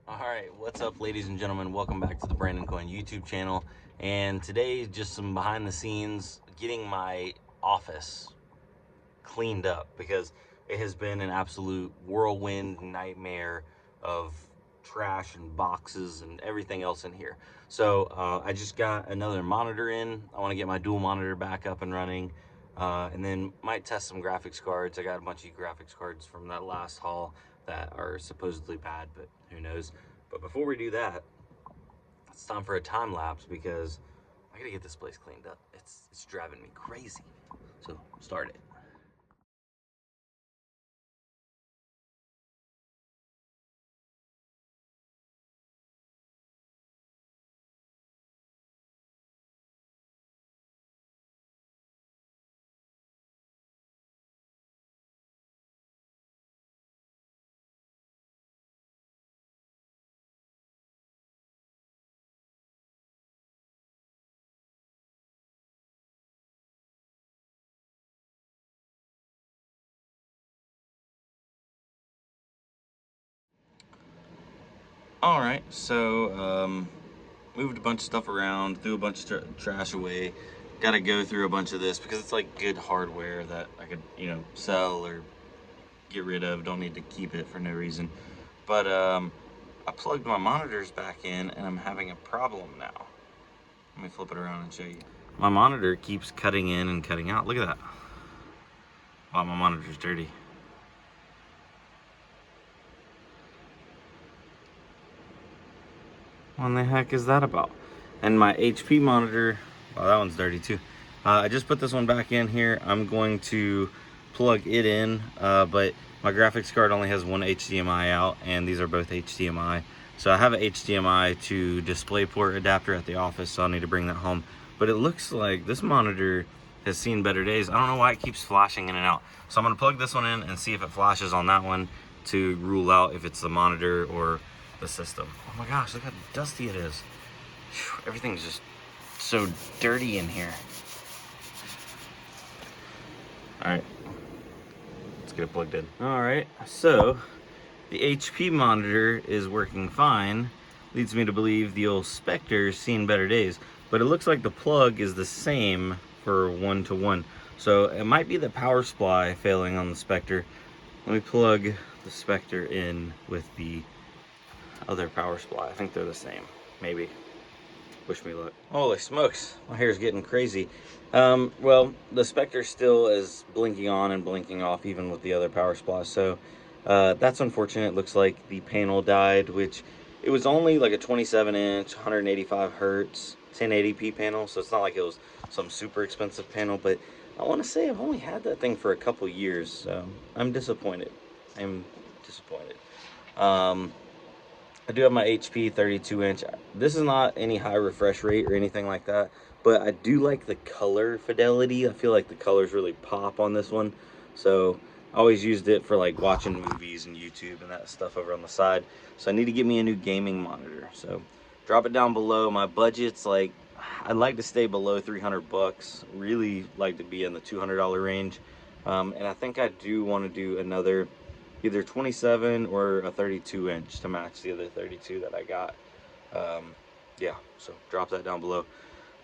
Alright, what's up ladies and gentlemen? Welcome back to the Brandon Coin YouTube channel. And today, just some behind the scenes, getting my office cleaned up because it has been an absolute whirlwind nightmare of trash and boxes and everything else in here. So I just got another monitor in. I want to get my dual monitor back up and running. And then might test some graphics cards. I got a bunch of graphics cards from that last haul that are supposedly bad, but who knows. But before we do that, it's time for a time lapse because I gotta get this place cleaned up. It's driving me crazy. So start it. All right, so moved a bunch of stuff around, threw a bunch of trash away. Got to go through a bunch of this because it's like good hardware that I could, sell or get rid of. Don't need to keep it for no reason. But I plugged my monitors back in and I'm having a problem now. Let me flip it around and show you. My monitor keeps cutting in and cutting out. Look at that. Wow, my monitor's dirty. What in the heck is that about? And my HP monitor, wow, that one's dirty too. I just put this one back in here. I'm going to plug it in, but my graphics card only has one HDMI out, and these are both HDMI. So I have an HDMI to DisplayPort adapter at the office, so I'll need to bring that home. But it looks like this monitor has seen better days. I don't know why it keeps flashing in and out. So I'm gonna plug this one in and see if it flashes on that one to rule out if it's the monitor or the system. Oh my gosh, look how dusty it is. Whew, everything's just so dirty in here. All right, let's get it plugged in. All right, so the HP monitor is working fine. Leads me to believe the old Spectre's seen better days, but it looks like the plug is the same for 1-to-1. So it might be the power supply failing on the Spectre. Let me plug the Spectre in with the other power supply. I think they're the same, maybe. Wish me luck. Holy smokes, my hair's getting crazy. Well, the Spectre still is blinking on and blinking off even with the other power supply, so that's unfortunate. It looks like the panel died, which it was only like a 27-inch, 185 hertz, 1080p panel, so it's not like it was some super expensive panel, but I want to say I've only had that thing for a couple years, so I'm disappointed. I'm disappointed. I do have my HP 32-inch. This is not any high refresh rate or anything like that, but I do like the color fidelity. I feel like the colors really pop on this one. So I always used it for like watching movies and YouTube and that stuff over on the side. So I need to get me a new gaming monitor. So drop it down below. My budget's like, I'd like to stay below 300 bucks. Really like to be in the $200 range. And I think I do want to do another either 27 or a 32-inch to match the other 32 that I got. Yeah, so drop that down below.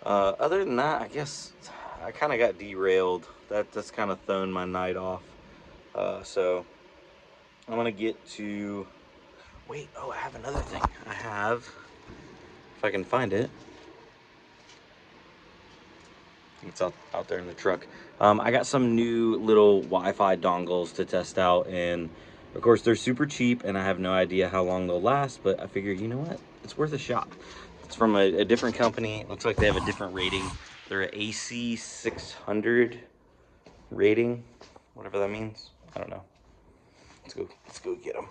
Other than that, I guess I kind of got derailed. That's kind of thrown my night off. So I'm gonna get to, wait, oh, I have another thing. I have, if I can find it, it's out there in the truck. I got some new little Wi-Fi dongles to test out, and of course they're super cheap and I have no idea how long they'll last, but I figured, you know what, it's worth a shot. It's from a different company. It looks like they have a different rating. They're an AC 600 rating, whatever that means. I don't know. Let's go get them.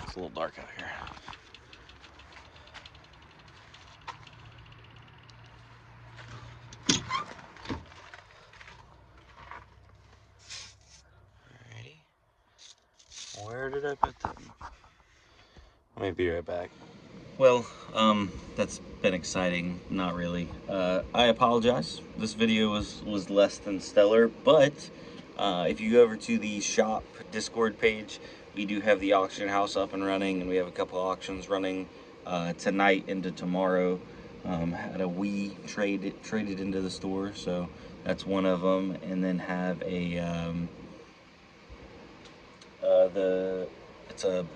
It's a little dark out here. Where did I put them? Let me be right back. Well, that's been exciting. Not really. I apologize. This video was less than stellar, but If you go over to the shop Discord page, we do have the auction house up and running, and we have a couple auctions running tonight into tomorrow. Had a Wii traded into the store, so that's one of them, and then have a it's a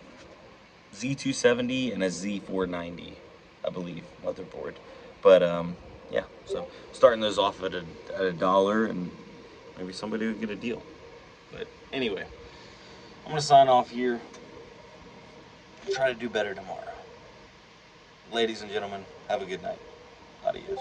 Z270 and a Z490, I believe, motherboard. But yeah, so starting those off at a dollar, and maybe somebody would get a deal. But anyway, I'm gonna sign off here. Try to do better tomorrow. Ladies and gentlemen, have a good night. Adios.